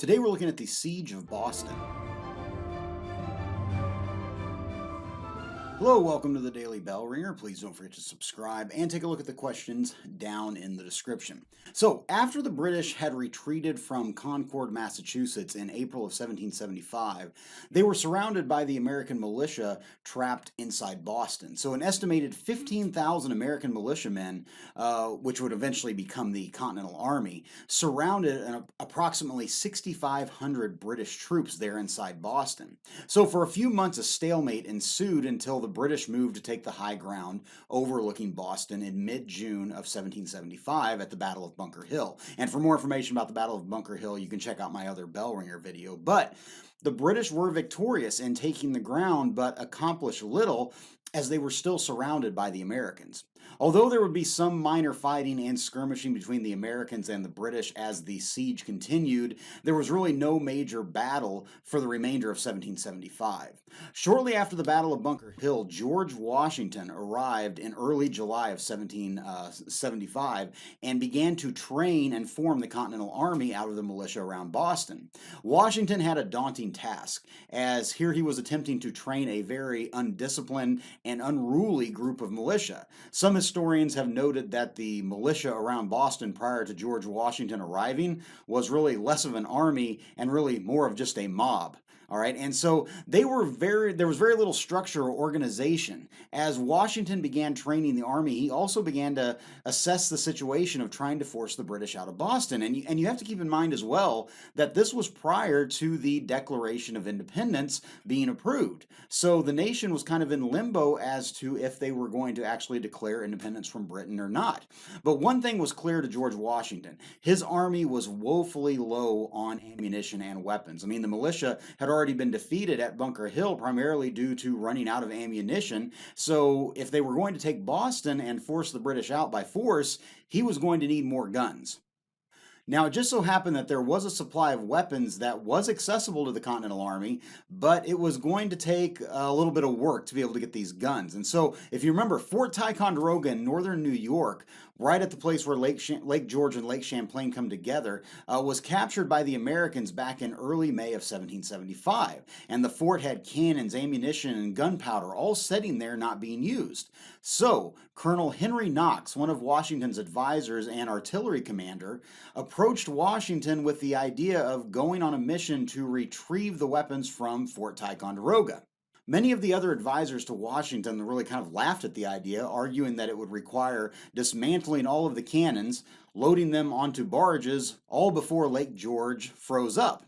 Today we're looking at the Siege of Boston. Hello, welcome to the Daily Bellringer. Please don't forget to subscribe and take a look at the questions down in the description. So, after the British had retreated from Concord, Massachusetts in April of 1775, they were surrounded by the American militia trapped inside Boston. So, an estimated 15,000 American militiamen, which would eventually become the Continental Army, surrounded approximately 6,500 British troops there inside Boston. So, for a few months, a stalemate ensued until the British moved to take the high ground overlooking Boston in mid-June of 1775 at the Battle of Bunker Hill. And for more information about the Battle of Bunker Hill, you can check out my other Bellringer video. But the British were victorious in taking the ground, but accomplished little as they were still surrounded by the Americans. Although there would be some minor fighting and skirmishing between the Americans and the British as the siege continued, there was really no major battle for the remainder of 1775. Shortly after the Battle of Bunker Hill, George Washington arrived in early July of 1775 and began to train and form the Continental Army out of the militia around Boston. Washington had a daunting task, as here he was attempting to train a very undisciplined and unruly group of militia. Some historians have noted that the militia around Boston prior to George Washington arriving was really less of an army and really more of just a mob. All right, and so there was very little structure or organization. As Washington began training the army, he also began to assess the situation of trying to force the British out of Boston. And you have to keep in mind as well that this was prior to the Declaration of Independence being approved. So the nation was kind of in limbo as to if they were going to actually declare independence from Britain or not. But one thing was clear to George Washington: his army was woefully low on ammunition and weapons. I mean, the militia had already been defeated at Bunker Hill primarily due to running out of ammunition. So if they were going to take Boston and force the British out by force, he was going to need more guns. Now, it just so happened that there was a supply of weapons that was accessible to the Continental Army, but it was going to take a little bit of work to be able to get these guns. And so, if you remember, Fort Ticonderoga in northern New York, right at the place where Lake George and Lake Champlain come together, was captured by the Americans back in early May of 1775. And the fort had cannons, ammunition, and gunpowder all sitting there not being used. So, Colonel Henry Knox, one of Washington's advisors and artillery commander, approached Washington with the idea of going on a mission to retrieve the weapons from Fort Ticonderoga. Many of the other advisors to Washington really kind of laughed at the idea, arguing that it would require dismantling all of the cannons, loading them onto barges, all before Lake George froze up.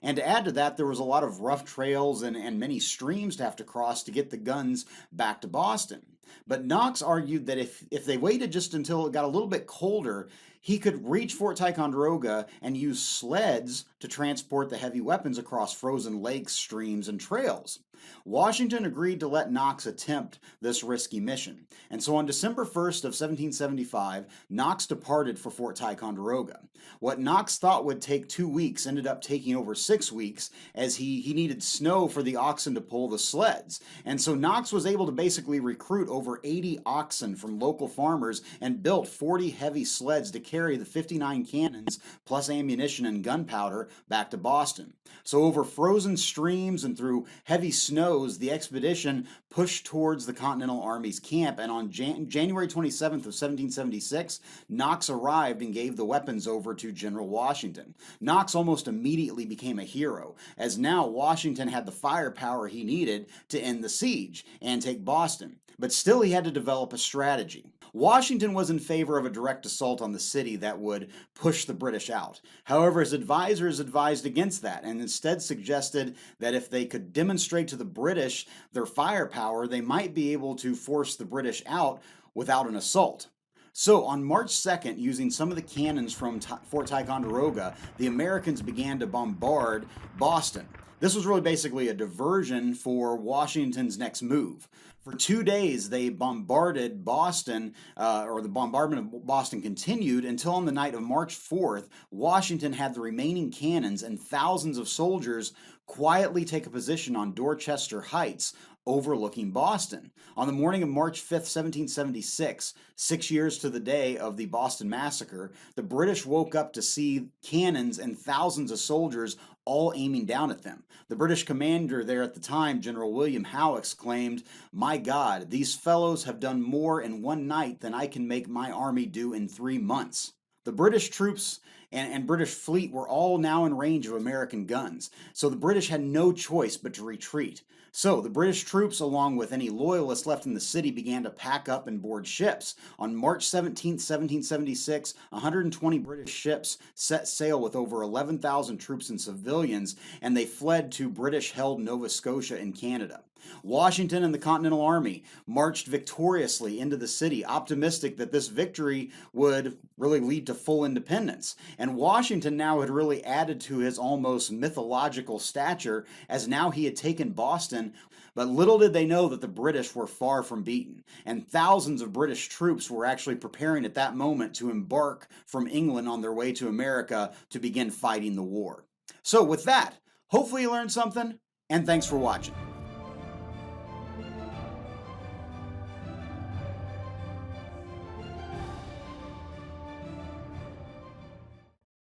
And to add to that, there was a lot of rough trails and many streams to have to cross to get the guns back to Boston. But Knox argued that if they waited just until it got a little bit colder, he could reach Fort Ticonderoga and use sleds to transport the heavy weapons across frozen lakes, streams, and trails. Washington agreed to let Knox attempt this risky mission. And so on December 1st of 1775, Knox departed for Fort Ticonderoga. What Knox thought would take 2 weeks ended up taking over 6 weeks, as he needed snow for the oxen to pull the sleds. And so Knox was able to basically recruit over 80 oxen from local farmers and built 40 heavy sleds to carry the 59 cannons plus ammunition and gunpowder back to Boston. So over frozen streams and through heavy snows, the expedition pushed towards the Continental Army's camp, and on January 27th of 1776, Knox arrived and gave the weapons over to General Washington. Knox almost immediately became a hero, as now Washington had the firepower he needed to end the siege and take Boston. But still, he had to develop a strategy. Washington was in favor of a direct assault on the city that would push the British out. However, his advisors advised against that and instead suggested that if they could demonstrate to the British their firepower, they might be able to force the British out without an assault. So on March 2nd, using some of the cannons from Fort Ticonderoga, the Americans began to bombard Boston. This was really basically a diversion for Washington's next move. For 2 days, they bombarded Boston, or the bombardment of Boston continued until on the night of March 4th, Washington had the remaining cannons and thousands of soldiers quietly take a position on Dorchester Heights, overlooking Boston. On the morning of March 5th, 1776, 6 years to the day of the Boston Massacre, the British woke up to see cannons and thousands of soldiers all aiming down at them. The British commander there at the time, General William Howe, exclaimed, "My God, these fellows have done more in one night than I can make my army do in 3 months." The British troops and British fleet were all now in range of American guns, so the British had no choice but to retreat. So the British troops, along with any loyalists left in the city, began to pack up and board ships. On March 17th, 1776, 120 British ships set sail with over 11,000 troops and civilians, and they fled to British-held Nova Scotia in Canada. Washington and the Continental Army marched victoriously into the city, optimistic that this victory would really lead to full independence. And Washington now had really added to his almost mythological stature, as now he had taken Boston. But little did they know that the British were far from beaten, and thousands of British troops were actually preparing at that moment to embark from England on their way to America to begin fighting the war. So with that, hopefully you learned something, and thanks for watching.